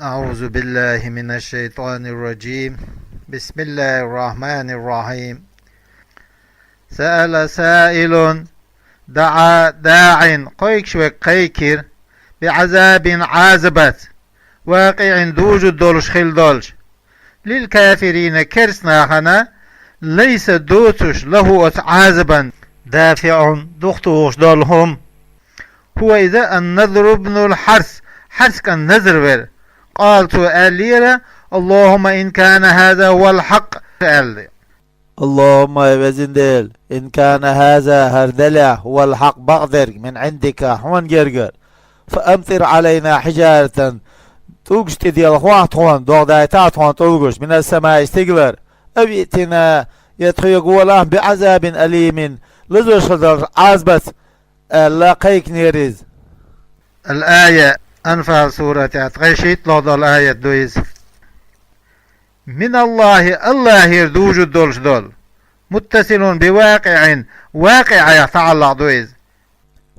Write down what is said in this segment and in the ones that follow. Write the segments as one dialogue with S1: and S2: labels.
S1: أعوذ بالله من الشيطان الرجيم. بسم الله الرحمن الرحيم. سأل سائل، دعا داع قيك شوك قيكر بعذاب عازبت واقع دوج الدولش خل دولش للكافرين كرسنا خنا ليس دوتش له عازبا دافع دختوش دولهم. هو إذا النذر ابن الحرث حرث كان نذر قالت أليرة اللهم إن كان هذا هو الحق قال
S2: اللهم وزن ديل إن كان هذا هردلة هو الحق بقدر من عندك حون جرجر فأمطر علينا حجارة توقشت ديال خواتون دايتاتون توقش من السماء استقبر أبيتنا يتخيق والله بعذاب أليم لزو شدر عزبت لاقيك نيريز.
S1: الآية أنفال سورة أتغشيت لوض الآية دويز من الله يردوج الدولش دول متصل بواقع واقع يتعلق دويز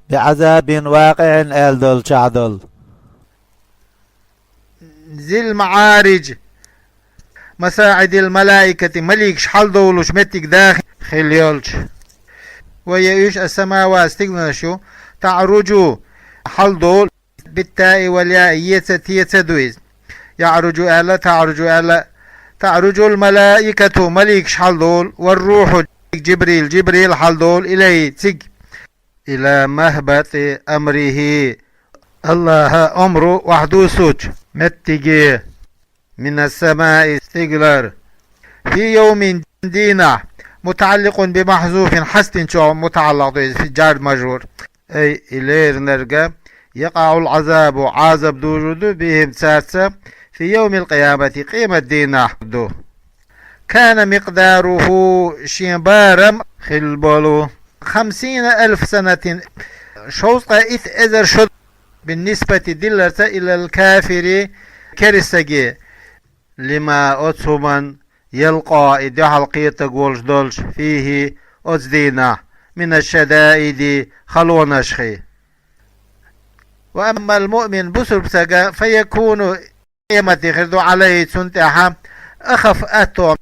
S2: بعذاب واقع دول شعدل
S1: ذي المعارج مساعد الملائكة مليك شحال دولش متك داخل خليولش ويعيش السماوات استغنى تعرج حل دول بالتاء والياء يتدويز يعرج ألا تعرج ألا تعرج الملائكة مليك شحال دول والروح جبريل حل دول إليه تج إلى مهبط أمره الله أمره وحده سوج متجي من السماء استقلر في يوم دينا متعلق بمحذوف حسن شو متعلق في جار مجرور أي إليه نرجع يقع العذاب عذاب دوجود بهم ساسا في يوم القيامة قيمة دينا دو كان مقداره شبارم خلبولو 50,000 سنة شوطة إذا شد بالنسبة دلرة إلى الكافر كرسجي لما أتسمن يلقى إدي حلقية تقولش دولش فيه أتدينا من الشدائد خلو شخي. وأما المؤمن بسر بسجا فيكون قيمة خردو عليه سنتها أخف أتو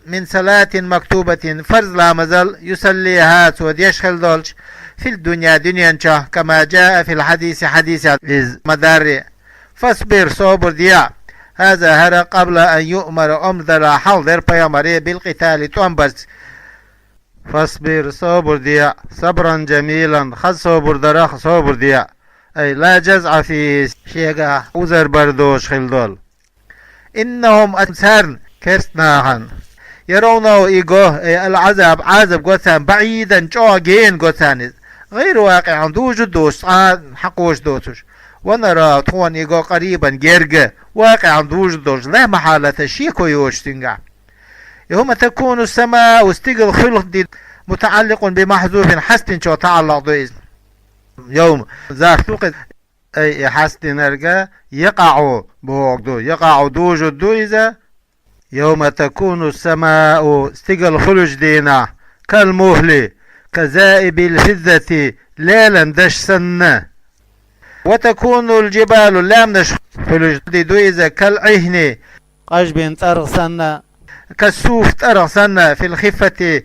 S1: من صلاة مكتوبة فرض لا مزل يصليها سود يشخل دولش في الدنيا دنيا كما جاء في الحديث حديث مدار فاصبر صبر ديا هذا هر قبل أن يؤمر أمر حاضر بيامري بالقتال تنبس فاصبر صبر ديا صبرا جميلا خذ صبر درخ صبر ديا أي لا جزع في شيء وزر بردوش خلدول إنهم أتسرن كرسناهن يرونه إيجوه العذاب عذاب قوتان بعيدا جوغين قوتان غير واقع دوج دوش حقوش دوتش ونرى طوان إيجو قريبا جرق واقع دوج دوش لا محالة شيكو يوشتنقع يوم تكون السماء واستقل خلق دي متعلق بمحذوف حسن شو تعلق دويز يوم ذاك توقد أي حسن نرجع يقع بوقدو يقع دوج دويزة يوم تكون السماء استقل خلج دينا كالمهل كذائب الفذة ليلا دش سنة وتكون الجبال لام دش خلج دويزة كالعهن
S2: قشب طرق سنة
S1: كالسوف طرق سنة في الخفة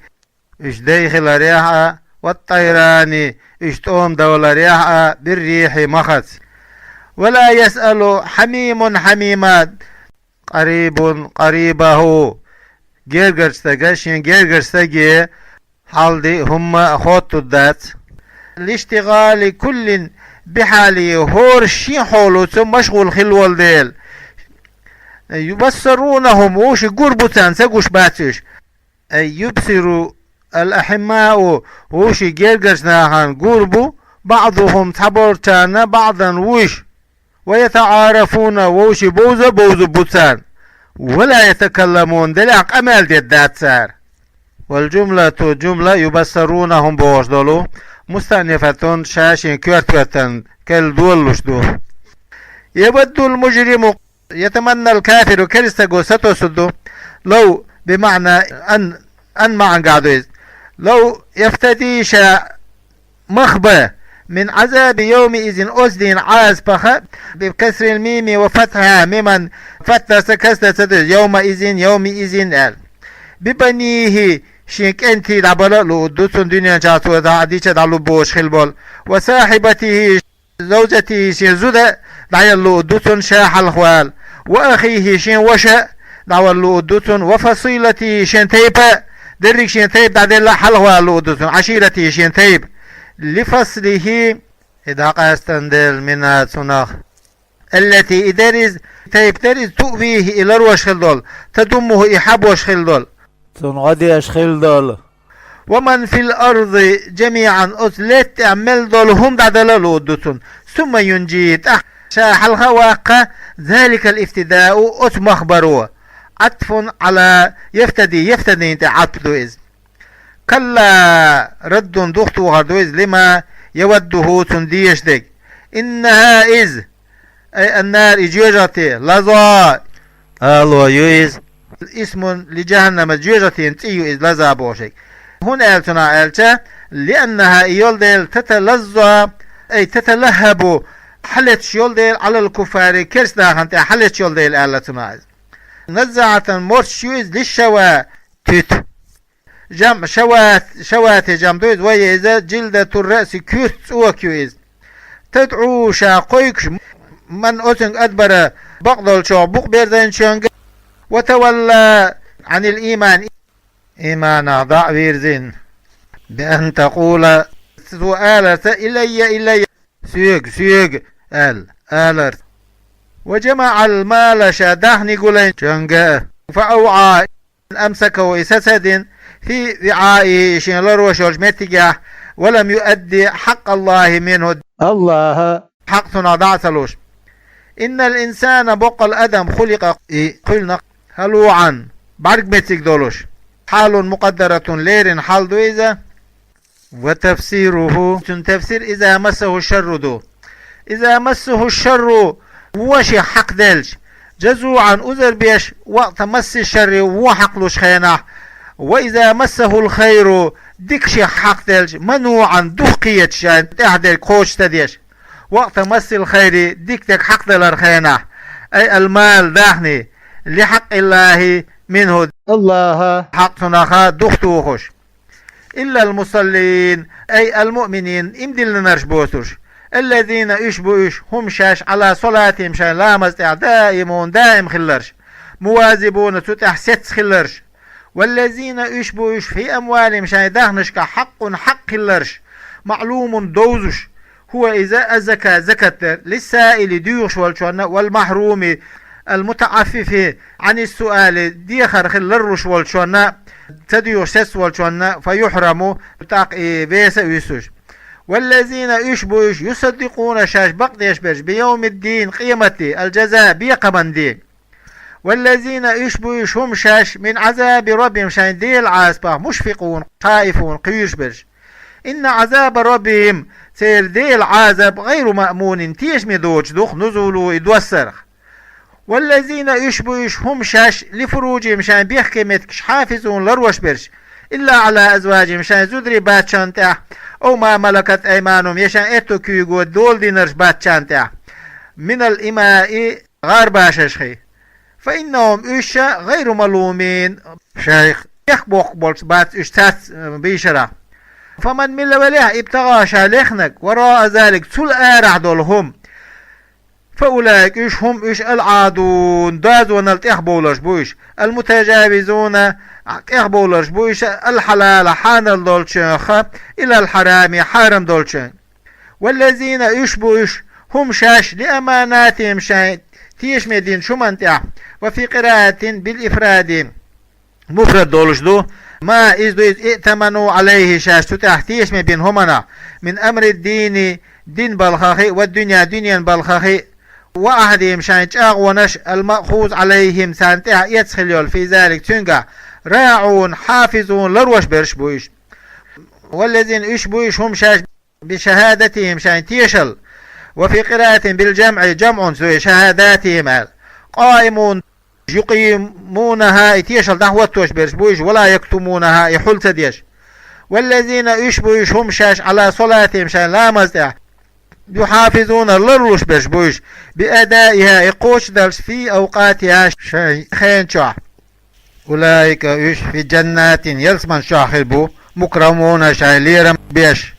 S1: اش داخل ريحة والطيران اش تقوم دول ريحة بالريح مخص ولا يسأل حميم حميمات قريبه جيرجرستجي حالدي هم أخوات الدات لاشتغال كل بحالي هور شي حولو ثم مشغول خلوال ديل يبصرونهم وش قربتان سقوش باتش أي يبصروا الأحماء وش جيرجرسناهان قربو بعضهم تبورتان بعضا وش ويتعارفون ووش بوزة بوتان ولا يتكلمون دلعق أمال دي الدات سار والجملة جملة يبصرونهم بوش دولو مستأنفة شاشين كورتوتن كل دولش دو يبدو المجرم يتمنى الكافر كريستغو ستوسدو لو بمعنى أن معن قاعدو لو يفتديش مخبة من عذاب يومئذ أسدين عاز بخ بكسر الميم وفتحها ممن فتح سكست يومئذ ال ببنيه شينك انتي دابلا لو دوتون دنيا جاتو دا عديشة دالو بوش خلبول وصاحبته زوجته شين زودة دعيالو دوتون شاح الخوال وأخيه شين وشا دعوالو دوتون وفصيلته شين تيبا دريك شين تيب دعدين حلوة لو دوتون عشيرته شين تيب لفصله إذا قاستندل من صناخ التي إدارز تيب ترز تؤويه إلى روش خلدول تدمه إحاب وش خلدول
S2: تنغدي أشخيل دول
S1: ومن في الأرض جميعا أثلت أعمل دول هم دعدلالو دوتون ثم ينجيت شاح الخواقة ذلك الافتداء أتمخبروا عطف على يفتدي انت عطف إذ كلا رد دختو هردويز لما يوده تنديش ديك إنها إذ أي النار إجيجتي لظى
S2: ألو يويز
S1: اسم لجهنم جيجتي انتيو إذ لظى بوشك هنا ألتنا ألتا لأنها يولدل تتلظى أي تتلهب حلت يولدل على الكفار كرس داخنت حلت يولدل ألتنا نزعة مرش يويز للشوا تيت جمع شوات جمع دويز ويزا جلدة الرأس كيوت وكيوز تدعو شاقويك من أتنك أدبر بقضل شعبوك بيردين شنق وتولى عن الإيمان إيمانا ضع بيرزين بأن تقول سؤالة إلي سيق آلرت وجمع المال شادحني قولين شنق فأوعى أمسكه إساسد في وعاء شنلر وشوجمتجاه ولم يؤدي حق الله منه
S2: الله
S1: حق ضعتلوش إن الإنسان بق الأدم خلق هلوعا بعرق متك دولوش حال مقدرة لير حال دويزة وتفسيره تفسير إذا مسه الشر دو إذا مسه الشر وشي حق دلش جزوعا أزر بيش وقت مس الشر وحقلوش خيناه وإذا مسه الخير ديكش حق دلش منوعا دخيت شان تحدر كوش تديش وقت مس الخير ديكتك حق دلر خيناه أي المال داخني لحق الله منه
S2: الله
S1: حق تنخا دختوخش إلا المصلين أي المؤمنين امدل نرش بوسوش الذين يشبوش هم شاش على صلاتهم شان لامز دائم خلرش مواظبون تتح ست خلرش والذين يشبوش في أموالهم شان دهنشك حق خلرش معلوم دوزش هو إذا الزكاة زكاة للسائل ديوش والمحروم المتعفف عن السؤال ديخر خلرش والشونا تديوش سس والشونا فيحرموا تاق بيس ويسوش والذين يشبوش يصدقون شاش بقديش بيش بيوم الدين قيمتي الجزاء بيقمن دين والذين يشبوش هم شاش من عذاب ربهم شان ديل عاسبه مشفقون خائفون قيوش بيش إن عذاب ربهم سير ديل عذاب غير مأمون تيش مدوش دوخ نزولو يدوسرخ والذين يشبوش هم شاش لفروجهم شان بيحكي متكش حافظون لروش برش إلا على أزواجهم شان زدري باتشان تاع أو ما ملكت أيمانهم يشان إتو كيوغو دول دينرش باتشان تاع من الإماء غار باششخي فإنهم إشا غير ملومين شيخ يخبوخ بولش بات إشتات بيشرا فمن من لوليه ابتغى شالخنك وراء ذلك سل آرع دولهم فأولئك إيش هم إيش العادون دازون التحبولش بوش المتجاوزون احبولش بوش الحلال حان الدولشنخ إلى الحرام حرم دولشن والذين يشبوش هم شاش لأماناتهم شاي تيش مدين شمنتع وفي قراءة بالإفراد مفرد دولش دو ما إذ ائتمنوا عليه شاش تحتيش مبين همنا من أمر الدين دين بالخاخي والدنيا دنيا بالخاخي وأحدهم شان ونش المأخوذ عليهم سانتع يتخليول في ذلك تنقع راعون حافظون لروش برش بويش والذين يشبويش هم شاش بشهادتهم شان تيشل وفي قراءة بالجمع جمع سوى شهاداتهم قائمون يقيمونها تيشل دهوتوش برش بويش ولا يكتمونها يحل تديش والذين يشبوش هم شاش على صلاتهم شان لا مزدع يحافظون للروش بشبوش بأدائها يقوش درس في أوقاتها شيء خين شاح أولئك يش في جنات يلسمن شاخربو مكرمون شايليرم بيش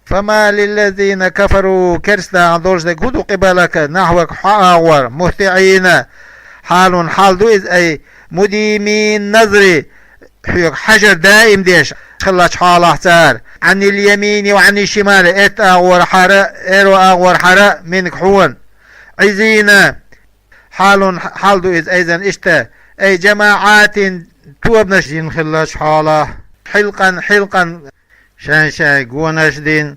S1: فما للذين كفروا كرسنا عن دولش دقودوا قبلك نحوك حاور مهتعين حال دو إذ أي مديمين نظري حجر دائم ديش خلاش حاله تار عن اليمين وعن الشمال ات اغور حراء ايرو اغور حراء منك حون عزينا حال دو إذ ايضا اشتا اي جماعات توبنش خلاش حاله حلقا شان شاي قوناش دين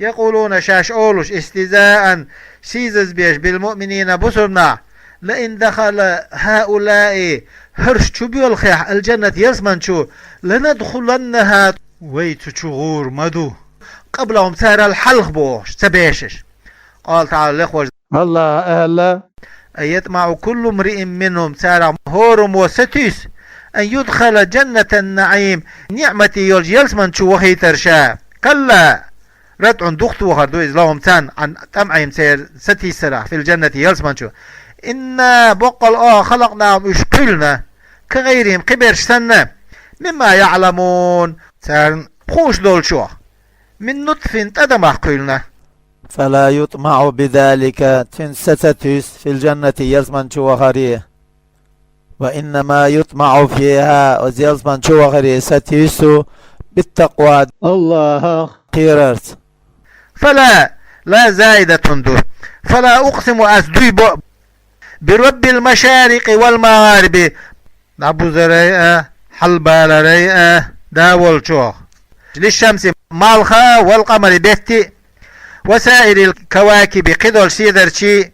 S1: يقولون شاش اولوش استزاء سيزز بيش بالمؤمنين بصرنا لئن دخل هؤلاء هرش تشبيول خيح الجنة يسمن شو لندخلنها ويتشغور مدو قبلهم سار الحلق بوش تبيشش قال تعالى الإخوة
S2: الله أهلا
S1: أن يطمع كل امرئ منهم سار هورم وستيس أن يدخل جنة النعيم نعمتي يولج يلسمن شو وخي ترشا كلا ردع دخت وخردو إذ لهم تان عن تمعيم سير ستيس سرع في الجنة يلسمن شو إنا بقل خلقناهم اشقلنا كغيرهم قبرش سنة مما يعلمون سار خوش دول شو من نطف تدمح قلنا
S2: فلا يطمع بذلك تنستتس في الجنة يزمن شو خريه وإنما يطمع فيها وزيزمن شو خريه ستيسو بالتقوى الله قيررت
S1: لا زائدة دو فلا أقسم أسدوي برب المشارق والمغارب نابو زريئة حلبال ريئة داول شوخ للشمس مالخا والقمر بيتي وسائر الكواكب قدر سيدر شي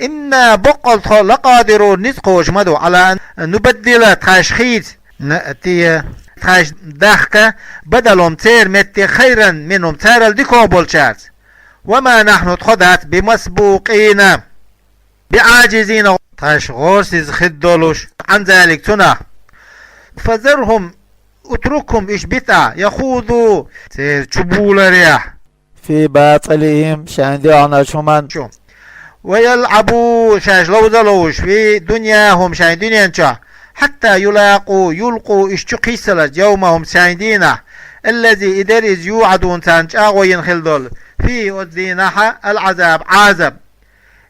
S1: إنا بقل لقادرون نسقوش مدو على أن نبدل تشخيص نأتي تخاش داخكة بدلهم تير متي خيرا منهم تير الديكو بولشارت وما نحن تخدت بمسبوقين بعاجزين تاش غورسيز خدولوش عن ذلك تنا فذرهم اتركهم ايش بتاع يخوضوا تشبول رياح
S2: في باطلهم شان ديعنا شمان
S1: شو ويلعبوا شاش لوزلوش في دنياهم شان دنيا انشا حتى يلقوا اشتقيسلت يومهم ساندينا الذي إدريز يوعدون تانجا وينخل دول في أدينها العذاب عذاب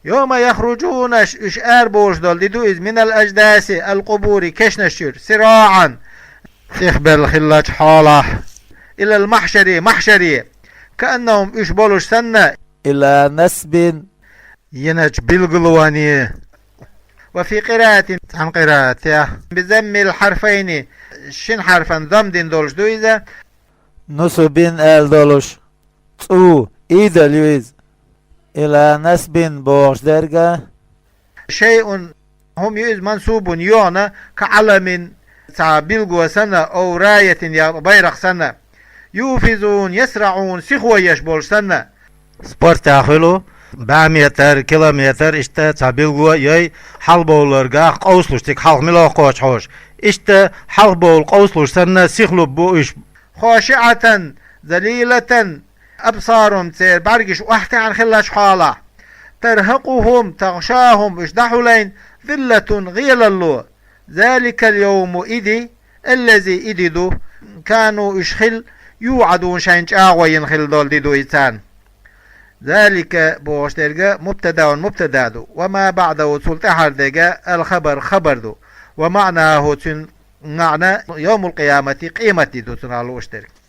S1: يوم يخرجون اشار بوش دول ديدوئز من الأجداس القبور كشنشير سراعا تخبر الخلاج حاله إلى محشري كأنهم اشبولوش سنة
S2: إلى نسب
S1: ينج بالقلواني وفي قراءة عن قراءة بزم الحرفين شن حرفا ضمدين دولش دويزة
S2: نسبين آل دولش تو إيدا ليويز إلى نسب بوش درجة
S1: شيء هم يؤذ منصوب يونا كعلم تعبلغ سنة أو راية يا بيرق سنة يوفزون يسرعون سخوة يشبول سنة سبورت تاخلو 100 متر كيلومتر işte تعبلغ يي حلبولرغا قوسلوش تك حلق ملو قوش حوش işte حلبول قوسلوش سنة سخلو بو إش خاشعة ذليلة أبصارهم تير برقش وحتى عن خلاش حالة ترهقهم تغشاهم اشدحولين ذلة غيل الله ذلك اليوم إذي الذي إذدو كانوا اشخل يوعدون شينش آغوى ينخل دول ديدو إيتان ذلك بوش درجة مبتدا دو وما بعده سلطة درجة الخبر خبر دو ومعناه معنى يوم القيامة قيمة دو تنالوش درجة